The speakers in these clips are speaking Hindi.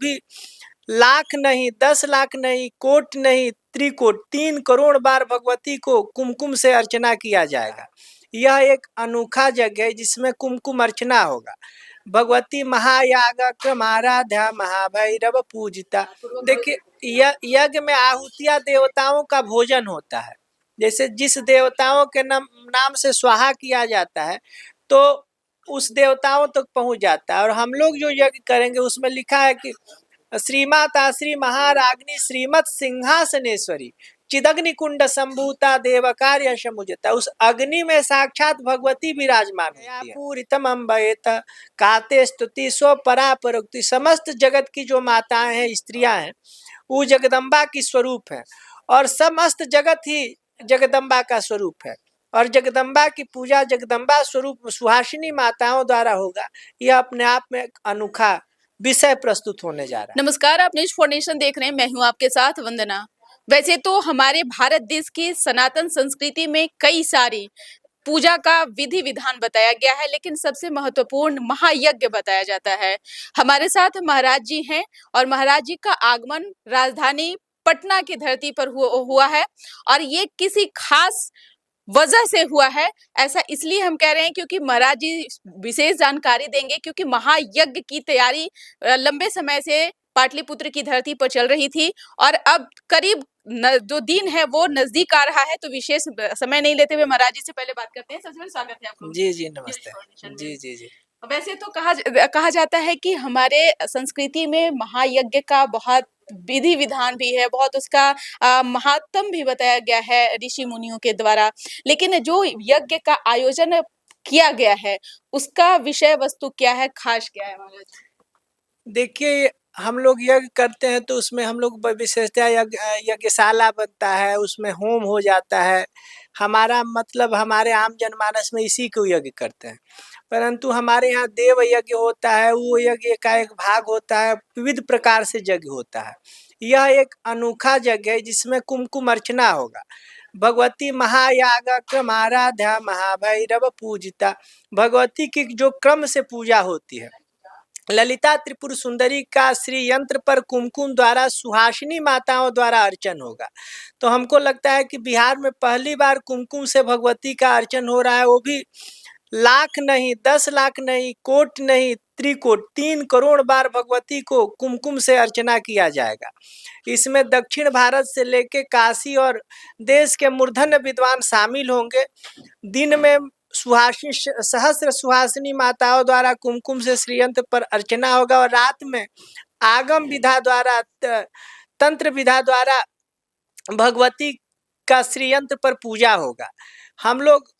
भी लाख नहीं, 10 लाख नहीं, कोट नहीं, त्रिकोट 3 करोड़ बार भगवती को कुमकुम से अर्चना किया जाएगा। यह एक अनोखा यज्ञ है जिसमें कुमकुम अर्चना होगा। भगवती महायागाक्रमाराध्या महाभैरव पूजिता। देखिए, यज्ञ में आहुतियां देवताओं का भोजन होता है। जैसे जिस देवताओं के नाम से स्वाहा किया जाता है तो उस देवताओं तक पहुंच जाता है। और हम लोग जो यज्ञ करेंगे उसमें लिखा है कि श्रीमाता श्री महाराग्नि श्रीमत सिंहासनेश्वरी चिदग्नि कुंड संभूता देव कार्य समुजता। उस अग्नि में साक्षात भगवती विराजमान होती है। पूरितम अम्बेत काते स्तुति स्व परापरोक्ति। समस्त जगत की जो माताएं हैं, स्त्रियां हैं, वो जगदम्बा की स्वरूप है और समस्त जगत ही जगदम्बा का स्वरूप है। और जगदम्बा की पूजा जगदम्बा स्वरूप सुहासिनी माताओं द्वारा होगा। यह अपने आप में एक अनोखा विषय प्रस्तुत होने जा रहा है। नमस्कार, आप न्यूज फाउंडेशन देख रहे हैं। मैं हूं आपके साथ वंदना। वैसे तो हमारे भारत देश की सनातन संस्कृति में कई सारी पूजा का विधि विधान बताया गया है, लेकिन सबसे महत्वपूर्ण महायज्ञ बताया जाता है। हमारे साथ महाराज जी हैं और महाराज जी का आगमन राजधानी पटना की धरती पर हुआ है और ये किसी खास वजह से हुआ है। ऐसा इसलिए हम कह रहे हैं क्योंकि महाराज जी विशेष जानकारी देंगे, क्योंकि महायज्ञ की तैयारी लंबे समय से पाटलिपुत्र की धरती पर चल रही थी और अब करीब जो दिन है वो नजदीक आ रहा है। तो विशेष समय नहीं लेते हुए महाराज जी से पहले बात करते हैं। सबसे पहले स्वागत है आपको। जी जी नमस्ते। जी जी जी। वैसे तो कहा जाता है कि हमारे संस्कृति में महायज्ञ का बहुत विधि विधान भी है, बहुत उसका महात्म भी बताया गया है ऋषि मुनियों के द्वारा। लेकिन जो यज्ञ का आयोजन किया गया है उसका विषय वस्तु क्या है, खास क्या है महाराज? देखिए, हम लोग यज्ञ करते हैं तो उसमें हम लोग विशेषतः यज्ञशाला बनता है, उसमें होम हो जाता है। हमारा मतलब हमारे आम जनमानस में इसी को यज्ञ करते हैं। परंतु हमारे यहाँ देव यज्ञ होता है, वो यज्ञ का एक भाग होता है, विविध प्रकार से यज्ञ होता है। यह एक अनोखा यज्ञ है जिसमें कुमकुम अर्चना होगा। भगवती महायागाक्रमाराध्या महाभैरव पूजिता। भगवती की जो क्रम से पूजा होती है, ललिता त्रिपुर सुंदरी का श्री यंत्र पर कुमकुम द्वारा सुहासिनी माताओं द्वारा अर्चन होगा। तो हमको लगता है कि बिहार में पहली बार कुमकुम से भगवती का अर्चन हो रहा है, वो भी लाख नहीं, 10 लाख नहीं, कोट नहीं, त्रिकोट 3 करोड़ बार भगवती को कुमकुम से अर्चना किया जाएगा। इसमें दक्षिण भारत से लेके काशी और देश के मूर्धन्य विद्वान शामिल होंगे। दिन में सहस्र सुहासिनी माताओं द्वारा कुमकुम से श्रीयंत्र पर अर्चना होगा और रात में आगम विधा द्वारा तंत्र विधा द्वारा भगवती का श्रीयंत्र पर पूजा होगा। हम लोग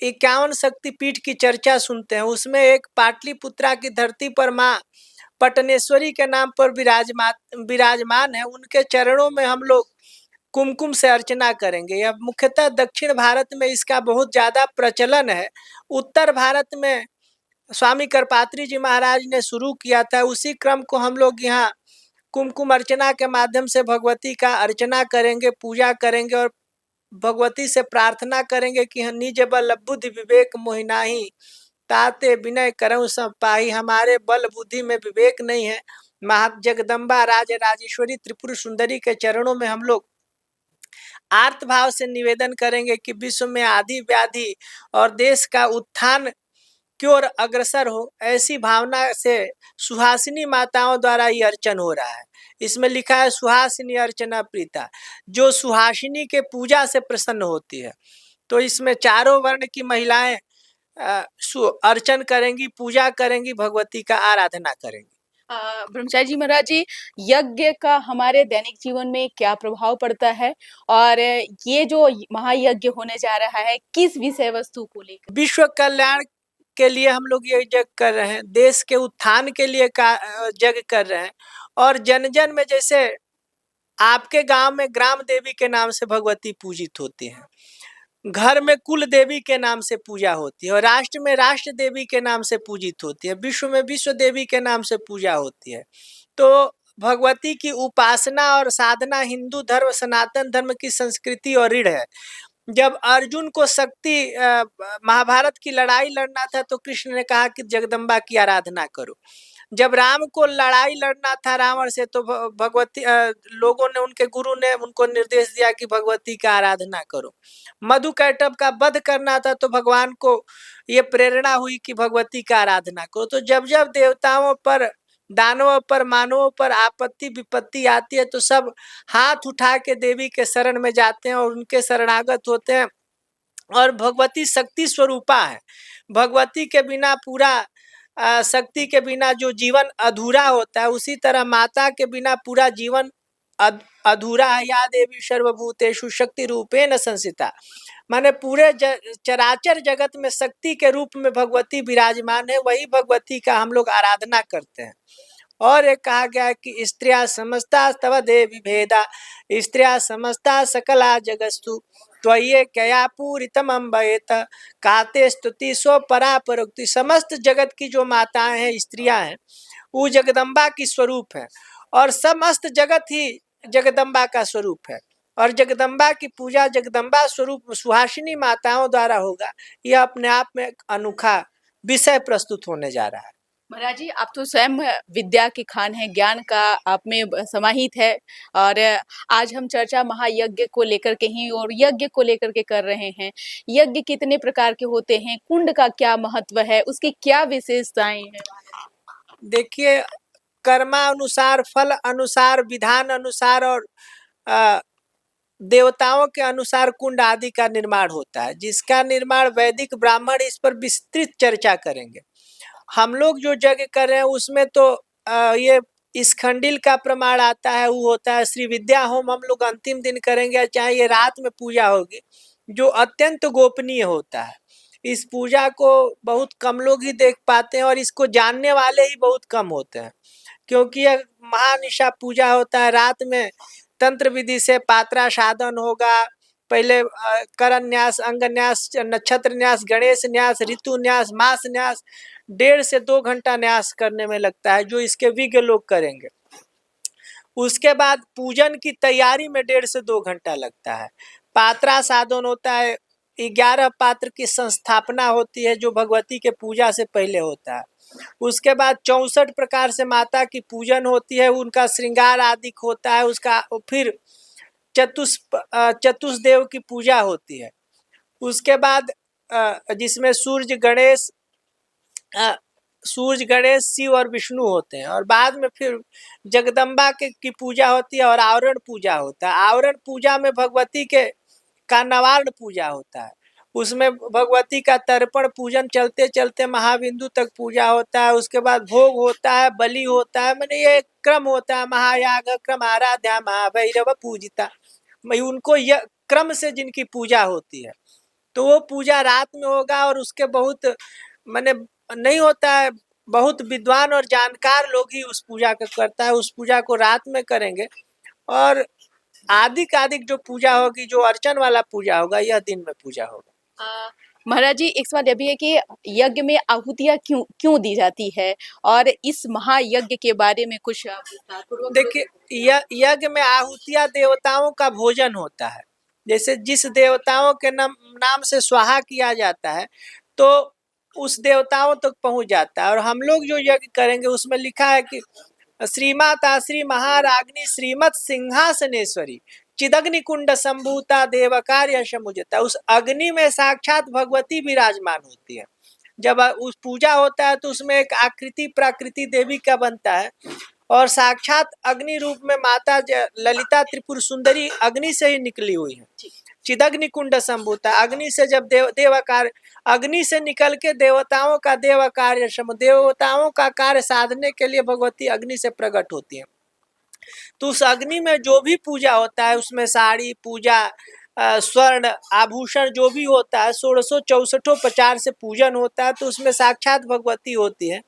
51 शक्तिपीठ की चर्चा सुनते हैं, उसमें एक पाटलिपुत्रा की धरती पर माँ पटनेश्वरी के नाम पर विराजमान है। उनके चरणों में हम लोग कुमकुम से अर्चना करेंगे। यह मुख्यतः दक्षिण भारत में इसका बहुत ज़्यादा प्रचलन है। उत्तर भारत में स्वामी करपात्री जी महाराज ने शुरू किया था, उसी क्रम को हम लोग यहाँ कुमकुम अर्चना के माध्यम से भगवती का अर्चना करेंगे, पूजा करेंगे और भगवती से प्रार्थना करेंगे कि निज बल बुद्धि विवेक मोहिनाही ताते विनय करऊं सब पाही। हमारे बल बुद्धि में विवेक नहीं है। महा जगदम्बा राज राजेश्वरी त्रिपुर सुंदरी के चरणों में हम लोग आर्त भाव से निवेदन करेंगे कि विश्व में आदि व्याधि और देश का उत्थान की ओर अग्रसर हो, ऐसी भावना से सुहासिनी माताओं द्वारा ये अर्चन हो रहा है। इसमें लिखा है सुहासिनी अर्चना प्रीता, जो सुहासिनी के पूजा से प्रसन्न होती है। तो इसमें चारों वर्ण की महिलाएं अर्चन करेंगी, पूजा करेंगी, भगवती का आराधना करेंगी। ब्रह्मचारी जी महाराज जी, यज्ञ का हमारे दैनिक जीवन में क्या प्रभाव पड़ता है और ये जो महायज्ञ होने जा रहा है किस विषय वस्तु को लेकर? विश्व कल्याण के लिए हम लोग ये यज्ञ कर रहे हैं, देश के उत्थान के लिए यज्ञ कर रहे हैं। और जन जन में, जैसे आपके गांव में ग्राम देवी के नाम से भगवती पूजित होती हैं, घर में कुल देवी के नाम से पूजा होती है और राष्ट्र में राष्ट्र देवी के नाम से पूजित होती है, विश्व में विश्व देवी के नाम से पूजा होती है। तो भगवती की उपासना और साधना हिंदू धर्म, सनातन धर्म की संस्कृति और रीढ़ है। जब अर्जुन को शक्ति महाभारत की लड़ाई लड़ना था तो कृष्ण ने कहा कि जगदम्बा की आराधना करो। जब राम को लड़ाई लड़ना था रावण से तो भगवती लोगों ने, उनके गुरु ने उनको निर्देश दिया कि भगवती का आराधना करो। मधुकैटभ का वध करना था तो भगवान को ये प्रेरणा हुई कि भगवती का आराधना करो। तो जब जब देवताओं पर, दानवों पर, मानवों पर आपत्ति विपत्ति आती है तो सब हाथ उठा के देवी के शरण में जाते हैं और उनके शरणागत होते हैं। और भगवती शक्ति स्वरूपा है। भगवती के बिना पूरा शक्ति के बिना जो जीवन अधूरा होता है, उसी तरह माता के बिना पूरा जीवन अधूरा है। या देवी सर्वभूतेषु शक्ति रूपेण संस्थिता, माने पूरे चराचर जगत में शक्ति के रूप में भगवती विराजमान है। वही भगवती का हम लोग आराधना करते हैं। और एक कहा गया है कि स्त्रिया समस्ता तव देवी भेदा, स्त्रिया समस्ता सकला जगस्तु त्वये कया पूरितम अम्बयत काते स्तुति सो परा परोक्ति। समस्त जगत की जो माताएं हैं, स्त्रियां हैं, वो जगदम्बा की स्वरूप है और समस्त जगत ही जगदम्बा का स्वरूप है। और जगदम्बा की पूजा जगदम्बा स्वरूप सुहासिनी माताओं द्वारा होगा। यह अपने आप में एक अनोखा विषय प्रस्तुत होने जा रहा है। महाराज जी, आप तो स्वयं विद्या के खान हैं, ज्ञान का आप में समाहित है। और आज हम चर्चा महायज्ञ को लेकर के ही और यज्ञ को लेकर के कर रहे हैं। यज्ञ कितने प्रकार के होते हैं, कुंड का क्या महत्व है, उसकी क्या विशेषताएं हैं? देखिए, कर्मानुसार, फल अनुसार, विधान अनुसार और देवताओं के अनुसार कुंड आदि का निर्माण होता है, जिसका निर्माण वैदिक ब्राह्मण इस पर विस्तृत चर्चा करेंगे। हम लोग जो यज्ञ कर रहे हैं उसमें तो ये स्कंदिल का प्रमाण आता है, वो होता है श्री विद्या होम। हम लोग अंतिम दिन करेंगे, चाहे ये रात में पूजा होगी, जो अत्यंत गोपनीय होता है। इस पूजा को बहुत कम लोग ही देख पाते हैं और इसको जानने वाले ही बहुत कम होते हैं, क्योंकि यह महानिशा पूजा होता है। रात में तंत्र विधि से पात्रा साधन होगा। पहले करण न्यास, अंग न्यास, नक्षत्र न्यास, गणेश न्यास, ऋतु न्यास, मास न्यास, 1.5 से 2 घंटा न्यास करने में लगता है, जो इसके विज्ञ लोग करेंगे। उसके बाद पूजन की तैयारी में 1.5 से 2 घंटा लगता है। पात्रा साधन होता है, 11 पात्र की संस्थापना होती है जो भगवती के पूजा से पहले होता है। उसके बाद 64 प्रकार से माता की पूजन होती है, उनका श्रृंगार आदि होता है। उसका फिर चतुष्देव की पूजा होती है। उसके बाद जिसमें सूर्य गणेश शिव और विष्णु होते हैं। और बाद में फिर जगदम्बा की पूजा होती है और आवरण पूजा होता है। आवरण पूजा में भगवती के का नवार्ण पूजा होता है। उसमें भगवती का तर्पण पूजन चलते चलते महाबिंदु तक पूजा होता है। उसके बाद भोग होता है, बलि होता है, मैंने ये क्रम होता है। महायाग क्रम आराध्या महाभैरव पूजिता, उनको यह क्रम से जिनकी पूजा होती है, तो वो पूजा रात में होगा। और उसके बहुत मैंने नहीं होता है, बहुत विद्वान और जानकार लोग ही उस पूजा को करता है। उस पूजा को रात में करेंगे। और आदिक जो पूजा होगी, जो अर्चन वाला पूजा होगा, यह दिन में पूजा होगा। महाराज जी, एक सवाल यह भी है कि यज्ञ में आहुतियां क्यों क्यों दी जाती है, और इस महायज्ञ के बारे में कुछ देखिए, यज्ञ में आहुतियां देवताओं का भोजन होता है। जैसे जिस देवताओं के नाम से स्वाहा किया जाता है, तो उस देवताओं तक पहुंच जाता है। और हम लोग जो यज्ञ करेंगे उसमें लिखा है कि श्रीमाता श्री महाराग्नि श्रीमत सिंहासनेश्वरी चिदग्नि कुंड संभूता देव कार्य समुजता। उस अग्नि में साक्षात भगवती विराजमान होती है। जब उस पूजा होता है तो उसमें एक आकृति प्राकृति देवी का बनता है, और साक्षात अग्नि रूप में माता ललिता त्रिपुर सुंदरी अग्नि से ही निकली हुई है। चिदग्नि कुंड संभूता, अग्नि से जब देव कार्य, अग्नि से निकल के देवताओं का देव कार्य देवताओं का कार्य साधने के लिए भगवती अग्नि से प्रकट होती है। तो उस अग्नि में जो भी पूजा होता है, उसमें साड़ी पूजा, स्वर्ण आभूषण जो भी होता है, 1664 प्रचार से पूजन होता है, तो उसमें साक्षात भगवती होती है।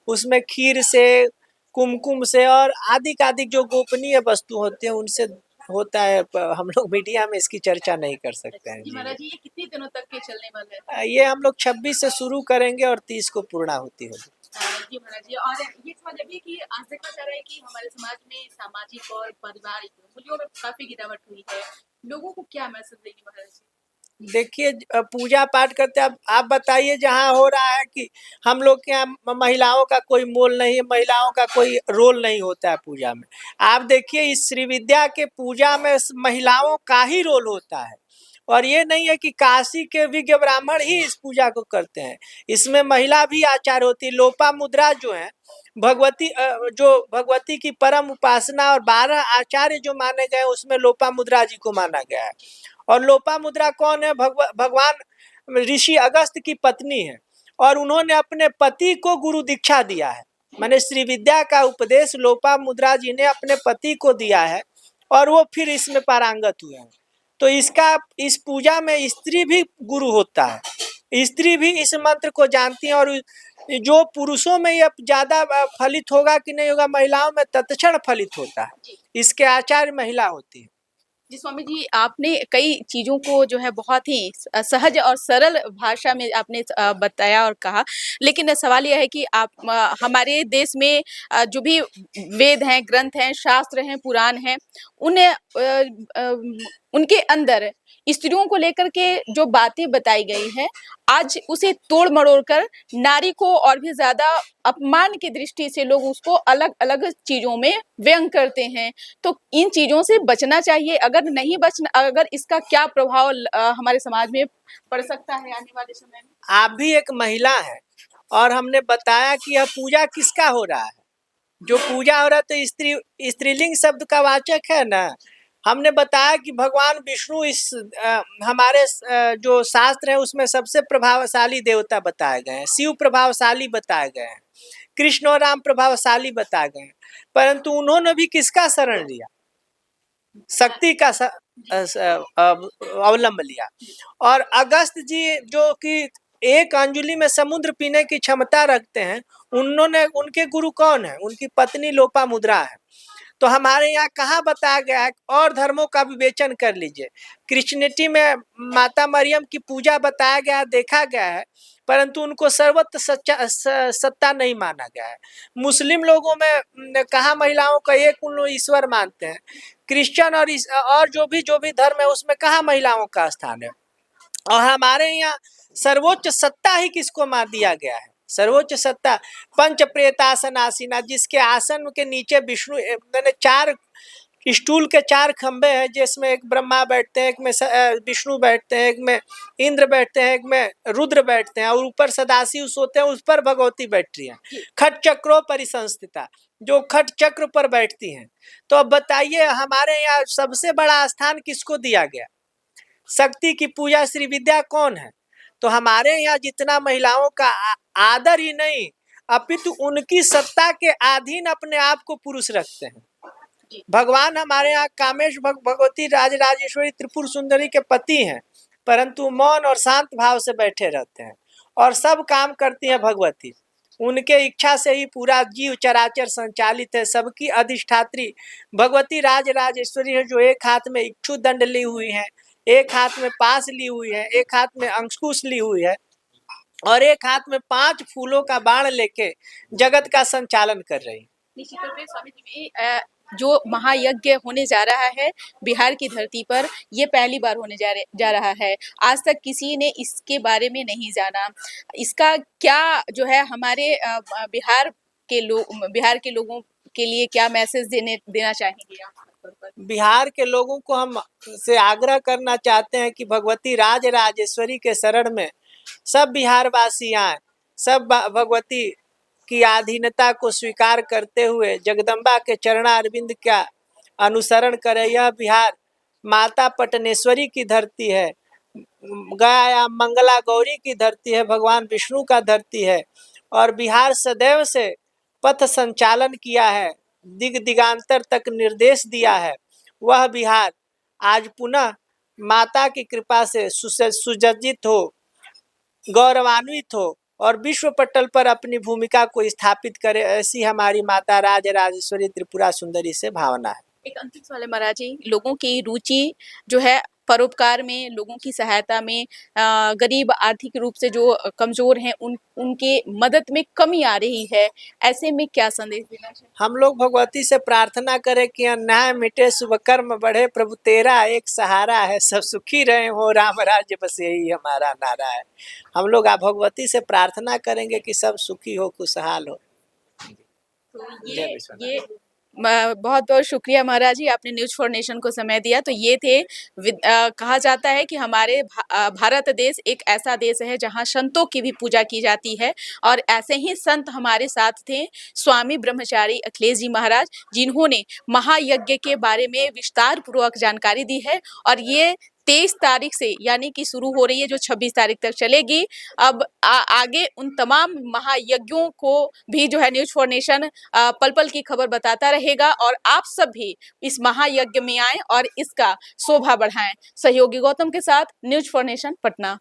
उसमें खीर से, कुमकुम से और आदि जो गोपनीय वस्तु होते हैं उनसे होता है। हम लोग मीडिया में इसकी चर्चा नहीं कर सकते हैं। जी महाराज जी, ये कितने दिनों तक के चलने वाला है? ये हम लोग 26 से शुरू करेंगे और 30 को पूर्णाहुति होगी। जी महाराज जी, और ये सवाल है कि आज देखा जा रहा है कि हमारे समाज में सामाजिक और पारिवारिक मूल्यों में काफी गिरावट हुई है। लोगों को क्या मैसेज देंगे महाराज जी? देखिए पूजा पाठ करते हैं। अब आप बताइए, जहाँ हो रहा है कि हम लोग के यहाँ महिलाओं का कोई मोल नहीं है, महिलाओं का कोई रोल नहीं होता है पूजा में। आप देखिए इस श्री विद्या के पूजा में महिलाओं का ही रोल होता है, और ये नहीं है कि काशी के विज्ञ ब्राह्मण ही इस पूजा को करते हैं। इसमें महिला भी आचार्य होती है। लोपामुद्रा जो है भगवती जो भगवती की परम उपासना और 12 आचार्य जो माने गए उसमें लोपामुद्रा जी को माना गया है। और लोपामुद्रा कौन है? भगवान ऋषि अगस्त की पत्नी है, और उन्होंने अपने पति को गुरु दीक्षा दिया है। माने श्री विद्या का उपदेश लोपामुद्रा जी ने अपने पति को दिया है, और वो फिर इसमें पारंगत हुए हैं। तो इस पूजा में स्त्री भी गुरु होता है, स्त्री भी इस मंत्र को जानती है। और जो पुरुषों में ये ज्यादा फलित होगा कि नहीं होगा, महिलाओं में तत्क्षण फलित होता है। इसके आचार्य महिला होती है। जी स्वामी जी, आपने कई चीज़ों को जो है बहुत ही सहज और सरल भाषा में आपने बताया और कहा। लेकिन सवाल यह है कि आप हमारे देश में जो भी वेद हैं, ग्रंथ हैं, शास्त्र हैं, पुराण हैं, उनके अंदर स्त्रियों को लेकर के जो बातें बताई गई है, आज उसे तोड़ मरोड़ कर नारी को और भी ज्यादा अपमान की दृष्टि से लोग उसको अलग अलग चीजों में व्यंग करते हैं। तो इन चीजों से बचना चाहिए। अगर इसका क्या प्रभाव हमारे समाज में पड़ सकता है आने वाले समय में? आप भी एक महिला है, और हमने बताया कि यह पूजा किसका हो रहा है। जो पूजा हो रहा है तो स्त्रीलिंग शब्द का वाचक है ना। हमने बताया कि भगवान विष्णु हमारे जो शास्त्र है उसमें सबसे प्रभावशाली देवता बताए गए हैं। शिव प्रभावशाली बताए गए हैं, कृष्ण और राम प्रभावशाली बताए गए हैं। परंतु उन्होंने भी किसका शरण लिया? शक्ति का अवलंब लिया। और अगस्त जी जो कि एक अंजुलि में समुद्र पीने की क्षमता रखते हैं, उनके गुरु कौन है? उनकी पत्नी लोपामुद्रा है। तो हमारे यहाँ कहाँ बताया गया है? और धर्मों का विवेचन कर लीजिए। क्रिश्चियनिटी में माता मरियम की पूजा बताया गया है, देखा गया है, परंतु उनको सर्वत्र सत्ता नहीं माना गया है। मुस्लिम लोगों में कहा महिलाओं का एक उन लोग ईश्वर मानते हैं। क्रिश्चियन और जो भी धर्म है उसमें कहा महिलाओं का स्थान है। और हमारे यहाँ सर्वोच्च सत्ता ही किसको मान दिया गया है? सर्वोच्च सत्ता पंच प्रेतासन आसीना, जिसके आसन के नीचे विष्णु मैंने 4 स्टूल के 4 खंबे हैं, जिसमें एक ब्रह्मा बैठते हैं, एक में विष्णु बैठते हैं, एक में इंद्र बैठते हैं, एक में रुद्र बैठते हैं, और ऊपर सदाशिव सोते हैं, उस पर भगवती बैठती हैं। खट चक्रो परिसंस्थिता, जो खट चक्र पर बैठती हैं। तो अब बताइए हमारे यहाँ सबसे बड़ा स्थान किसको दिया गया? शक्ति की पूजा श्री विद्या कौन है? तो हमारे यहाँ जितना महिलाओं का आदर ही नहीं, अपितु उनकी सत्ता के अधीन अपने आप को पुरुष रखते हैं। भगवान हमारे यहाँ कामेश भगवती राजराजेश्वरी त्रिपुर सुंदरी के पति हैं, परंतु मौन और शांत भाव से बैठे रहते हैं, और सब काम करती हैं भगवती। उनके इच्छा से ही पूरा जीव चराचर संचालित है। सबकी अधिष्ठात्री भगवती राजराजेश्वरी है, जो एक हाथ में इक्षु दंड ली हुई है, एक हाथ में पास ली हुई है, एक हाथ में अंकुश ली हुई है, और एक हाथ में 5 फूलों का बाण लेके जगत का संचालन कर रही है। निश्चित तौर पे स्वामी जी, जो महायज्ञ होने जा रहा है बिहार की धरती पर, ये पहली बार होने जा रहा है। आज तक किसी ने इसके बारे में नहीं जाना। इसका क्या जो है हमारे बिहार के लोगों के लिए क्या मैसेज देना चाहेंगे आप? बिहार के लोगों को हम से आग्रह करना चाहते हैं कि भगवती राजराजेश्वरी के शरण में सब बिहारवासी आए, सब भगवती की आधीनता को स्वीकार करते हुए जगदम्बा के चरणारविंद का अनुसरण करें। यह बिहार माता पटनेश्वरी की धरती है, गया मंगला गौरी की धरती है, भगवान विष्णु का धरती है, और बिहार सदैव से पथ संचालन किया है, दिगांतर तक निर्देश दिया है। वह बिहार आज पुनः माता की कृपा से सुसज्जित हो, गौरवान्वित हो, और विश्व पटल पर अपनी भूमिका को स्थापित करे, ऐसी हमारी माता राजराजेश्वरी त्रिपुरा सुंदरी से भावना है। एक अंतिम सवाल है महाराज जी, लोगों की रुचि जो है परोपकार में, लोगों की सहायता में, गरीब आर्थिक रूप से जो कमजोर हैं उनके मदद में कमी आ रही है। ऐसे में क्या संदेश देना चाहिए? हम लोग भगवती से प्रार्थना करें कि अन्याय मिटे, शुभ कर्म बढ़े, प्रभु तेरा एक सहारा है, सब सुखी रहे हो, राम राज्य बस यही हमारा नारा है। हम लोग भगवती से प्रार्थना करेंगे कि सब सुखी हो, खुशहाल हो। तो जय विश्वनाथ। ये बहुत बहुत शुक्रिया महाराज जी, आपने न्यूज फॉर नेशन को समय दिया। तो ये थे कहा जाता है कि हमारे भारत देश एक ऐसा देश है जहां संतों की भी पूजा की जाती है, और ऐसे ही संत हमारे साथ थे स्वामी ब्रह्मचारी अखिलेश जी महाराज, जिन्होंने महायज्ञ के बारे में विस्तार पूर्वक जानकारी दी है। और ये 23 तारीख से यानी कि शुरू हो रही है, जो 26 तारीख तक चलेगी। अब आगे उन तमाम महायज्ञों को भी जो है न्यूज फॉर नेशन पल पल की खबर बताता रहेगा, और आप सब भी इस महायज्ञ में आए और इसका शोभा बढ़ाएं। सहयोगी गौतम के साथ न्यूज फॉर नेशन, पटना।